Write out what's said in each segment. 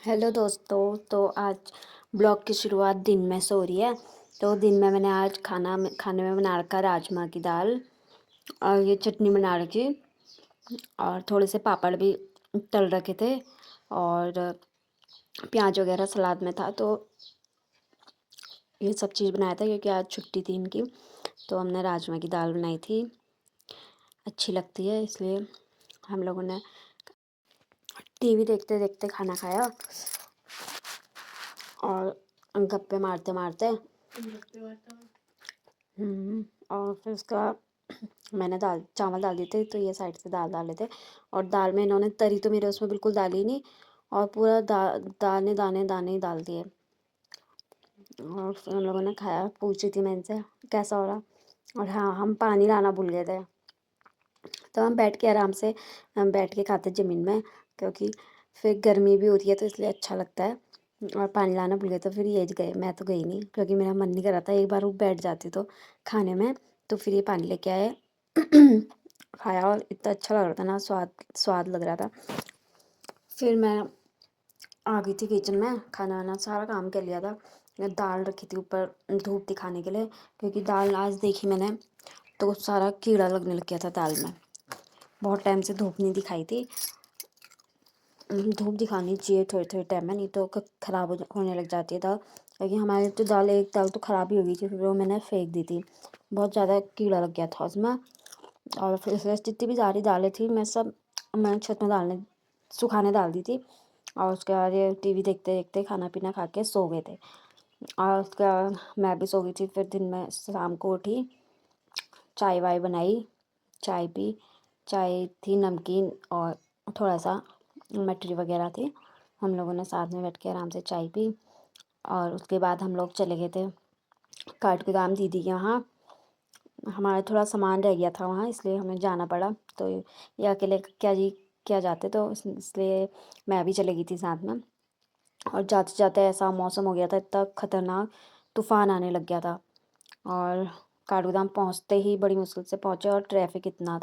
Hello दोस्तों। तो आज ब्लॉग की शुरुआत दिन में से हो रही है। तो दिन में मैंने आज खाने में बना रखा राजमा की दाल और ये चटनी बना रखी और थोड़े से पापड़ भी तल रखे थे और प्याज वगैरह सलाद में था। तो ये सब चीज़ बनाया था क्योंकि आज छुट्टी थी इनकी। तो हमने राजमा की दाल बनाई थी, अच्छी लगती है, इसलिए हम लोगों ने टीवी देखते देखते खाना खाया और गप्पे मारते मारते। और फिर उसका मैंने चावल डाल दिए थे, तो ये साइड से दाल डाले थे और दाल में इन्होंने तरी तो मेरे उसमें बिल्कुल डाली ही नहीं और पूरा दाने दाने दाने ही डाल दिए। और फिर हम लोगों ने खाया, पूछ रही थी मैं इनसे कैसा हो रहा। और हाँ, हम पानी लाना भूल गए थे, तो हम बैठ के आराम से हम बैठ के खाते ज़मीन में, क्योंकि फिर गर्मी भी होती है तो इसलिए अच्छा लगता है। और पानी लाना भूल गए तो फिर ये गए, मैं तो गई नहीं क्योंकि मेरा मन नहीं कर रहा था। एक बार वो बैठ जाती तो खाने में, तो फिर ये पानी लेके आए खाया और इतना अच्छा लग रहा था ना, स्वाद स्वाद लग रहा था। फिर मैं आ गई थी किचन में, खाना वाना सारा काम कर लिया था। मैं दाल रखी थी ऊपर धूप दिखाने के लिए, क्योंकि दाल आज देखी मैंने तो सारा कीड़ा लगने लग गया था दाल में। बहुत टाइम से धूप नहीं दिखाई थी। धूप दिखानी चाहिए थोड़े थोड़े टाइम में, नहीं तो ख़राब होने लग जाती है दाल। क्योंकि हमारी तो एक दाल तो ख़राब ही हो गई थी, फिर वो मैंने फेंक दी थी, बहुत ज़्यादा कीड़ा लग गया था उसमें। और फिर इसलिए जितनी भी सारी दालें थी मैं छत में सुखाने डाल दी थी। और उसके बाद ये टीवी देखते देखते खाना पीना खा के सो गए थे। और उसके बाद मैं भी सो गई थी। फिर दिन में शाम को उठी, चाय वाय बनाई, चाय पी। चाय थी नमकीन और थोड़ा सा मटरी वगैरह थी। हम लोगों ने साथ में बैठ के आराम से चाय पी और उसके बाद हम लोग चले गए थे काठगोदाम दीदी के यहाँ। हमारा थोड़ा सामान रह गया था वहाँ, इसलिए हमें जाना पड़ा। तो ये अकेले क्या जाते, तो इसलिए मैं भी चली गई थी साथ में। और जाते जाते ऐसा मौसम हो गया था, इतना ख़तरनाक तूफ़ान आने लग गया था। और काठगोदाम पहुँचते ही बड़ी मुश्किल से पहुँचे और ट्रैफिक इतना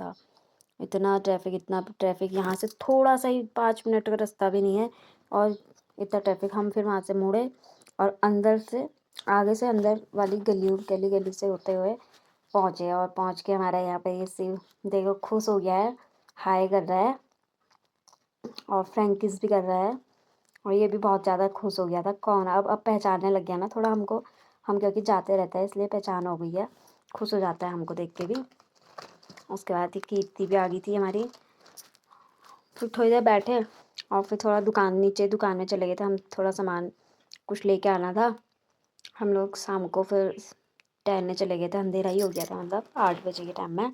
ट्रैफिक यहाँ से थोड़ा सा ही 5 मिनट का रास्ता भी नहीं है और इतना ट्रैफिक। हम फिर वहाँ से मुड़े और आगे से अंदर वाली गली से होते हुए पहुँचे। और पहुँच के हमारा यहाँ पे ये शिव देखो खुश हो गया है, हाय कर रहा है और फ्रैंकिस भी कर रहा है। और ये भी बहुत ज़्यादा खुश हो गया था। कौन अब पहचानने लग गया ना थोड़ा हमको, हम क्योंकि जाते रहते हैं इसलिए पहचान हो गई है, खुश हो जाता है हमको देख के भी। उसके बाद ही कीर्ति भी आ गई थी हमारी। फिर थोड़ी देर बैठे और फिर थोड़ा दुकान में चले गए थे हम, थोड़ा सामान कुछ लेके आना था। हम लोग शाम को फिर टहलने चले गए थे, अंधेरा ही हो गया था, मतलब 8 बजे के टाइम में।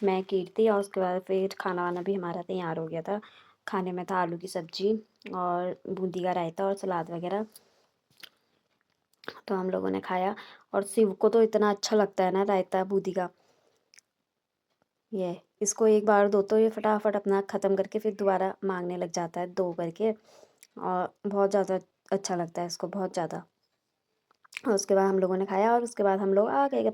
मैं कीर्ति और उसके बाद फिर खाना वाना भी हमारा तैयार हो गया था। खाने में था आलू की सब्ज़ी और बूंदी का रायता और सलाद वगैरह। तो हम लोगों ने खाया और शिव को तो इतना अच्छा लगता है ना रायता बूंदी का। ये इसको एक बार दो तो ये फटाफट अपना ख़त्म करके फिर दोबारा मांगने लग जाता है, दो करके। और बहुत ज़्यादा अच्छा लगता है इसको, बहुत ज़्यादा। और उसके बाद हम लोगों ने खाया और उसके बाद हम लोग आ गए।